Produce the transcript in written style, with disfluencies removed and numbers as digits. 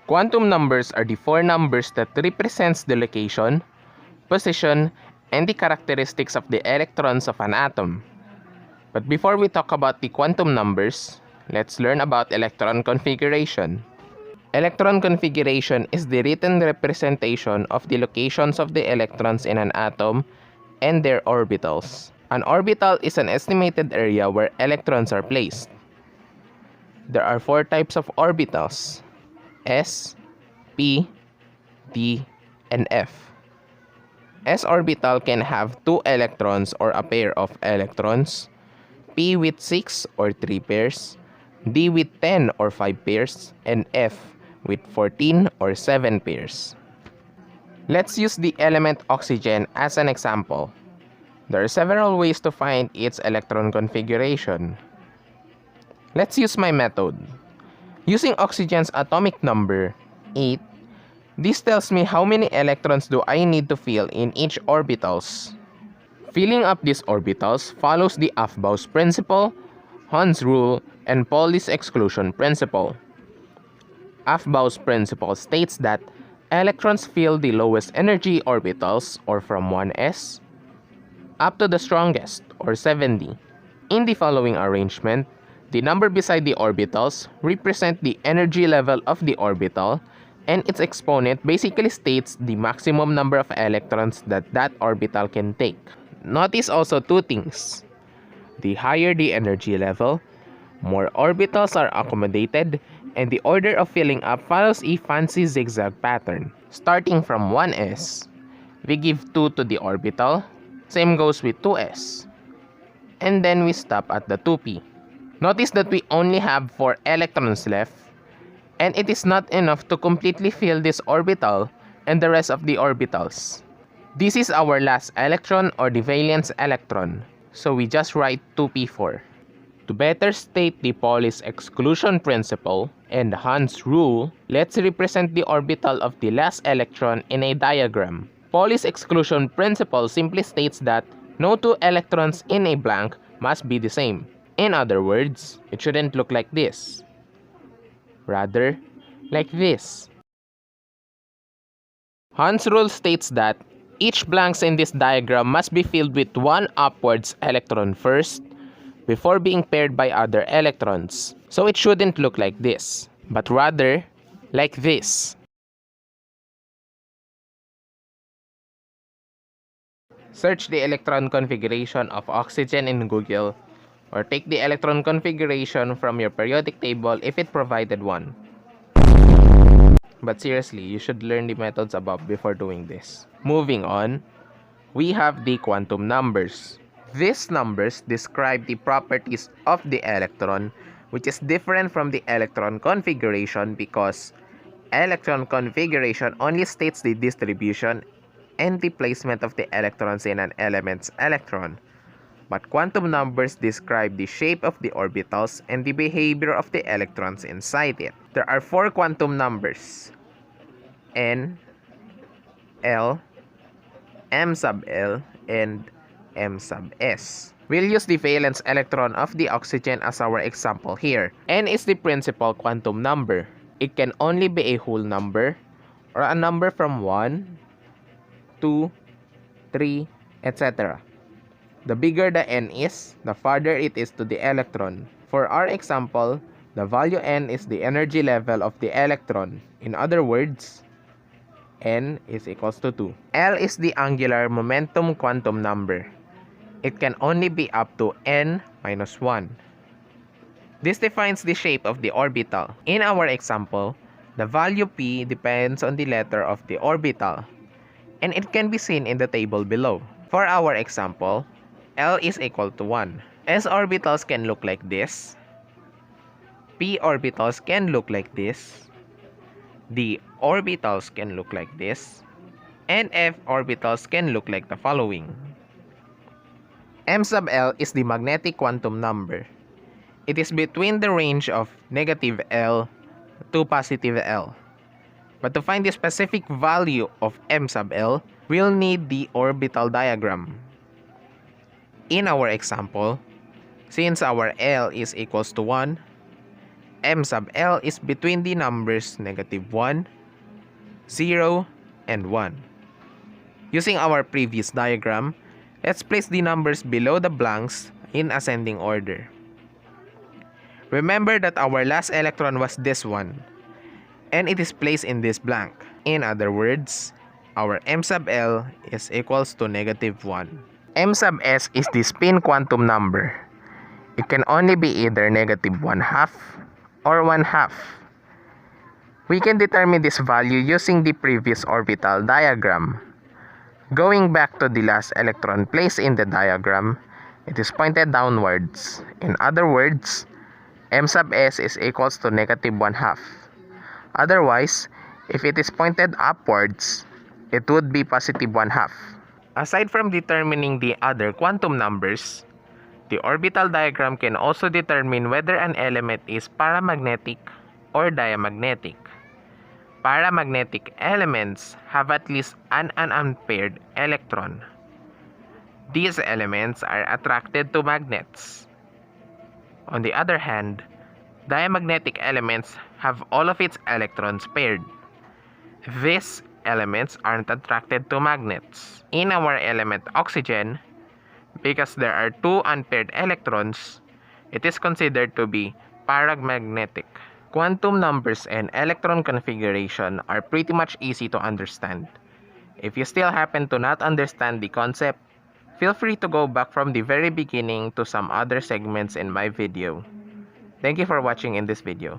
Quantum numbers are the four numbers that represents the location, position, and the characteristics of the electrons of an atom. But before we talk about the quantum numbers, let's learn about electron configuration. Electron configuration is the written representation of the locations of the electrons in an atom and their orbitals. An orbital is an estimated area where electrons are placed. There are four types of orbitals: S, P, D, and F. S orbital can have 2 electrons or a pair of electrons, P with 6 or 3 pairs, D with 10 or 5 pairs, and F with 14 or 7 pairs. Let's use the element oxygen as an example. There are several ways to find its electron configuration. Let's use my method. Using oxygen's atomic number, 8, this tells me how many electrons do I need to fill in each orbitals. Filling up these orbitals follows the Aufbau's principle, Hund's rule, and Pauli's exclusion principle. Aufbau's principle states that electrons fill the lowest energy orbitals, or from 1s, up to the strongest, or 7d. In the following arrangement, the number beside the orbitals represent the energy level of the orbital, and its exponent basically states the maximum number of electrons that that orbital can take. Notice also two things. The higher the energy level, more orbitals are accommodated, and the order of filling up follows a fancy zigzag pattern. Starting from 1s, we give 2 to the orbital, same goes with 2s, and then we stop at the 2p. Notice that we only have 4 electrons left, and it is not enough to completely fill this orbital and the rest of the orbitals. This is our last electron, or the valence electron, so we just write 2p4. To better state the Pauli's exclusion principle and Hund's rule, let's represent the orbital of the last electron in a diagram. Pauli's exclusion principle simply states that no 2 electrons in a blank must be the same. In other words, it shouldn't look like this. Rather, like this. Hund's rule states that each blanks in this diagram must be filled with 1 upwards electron first, before being paired by other electrons. So it shouldn't look like this, but rather like this. Search the electron configuration of oxygen in Google, or take the electron configuration from your periodic table if it provided one. But seriously, you should learn the methods above before doing this. Moving on, we have the quantum numbers. These numbers describe the properties of the electron, which is different from the electron configuration because electron configuration only states the distribution and the placement of the electrons in an element's electron. But quantum numbers describe the shape of the orbitals and the behavior of the electrons inside it. There are 4 quantum numbers: N, L, M sub L, and M sub S. We'll use the valence electron of the oxygen as our example here. N is the principal quantum number. It can only be a whole number or a number from 1, 2, 3, etc. The bigger the n is, the farther it is to the electron. For our example, the value n is the energy level of the electron. In other words, n is equals to 2. L is the angular momentum quantum number. It can only be up to n minus 1. This defines the shape of the orbital. In our example, the value p depends on the letter of the orbital, and it can be seen in the table below. For our example, L is equal to 1. S orbitals can look like this. P orbitals can look like this. D orbitals can look like this. And F orbitals can look like the following. M sub L is the magnetic quantum number. It is between the range of negative L to positive L. But to find the specific value of M sub L, we'll need the orbital diagram. In our example, since our L is equals to 1, M sub L is between the numbers -1, 0, and 1. Using our previous diagram, let's place the numbers below the blanks in ascending order. Remember that our last electron was this one, and it is placed in this blank. In other words, our M sub L is equals to -1. M sub S is the spin quantum number. It can only be either -1/2 or 1/2. We can determine this value using the previous orbital diagram. Going back to the last electron placed in the diagram, it is pointed downwards. In other words, M sub S is equals to -1/2. Otherwise, if it is pointed upwards, it would be +1/2. Aside from determining the other quantum numbers, the orbital diagram can also determine whether an element is paramagnetic or diamagnetic. Paramagnetic elements have at least an unpaired electron. These elements are attracted to magnets. On the other hand, diamagnetic elements have all of its electrons paired. These elements aren't attracted to magnets. In our element oxygen, because there are 2 unpaired electrons, it is considered to be paramagnetic. Quantum numbers and electron configuration are pretty much easy to understand. If you still happen to not understand the concept, feel free to go back from the very beginning to some other segments in my video. Thank you for watching in this video.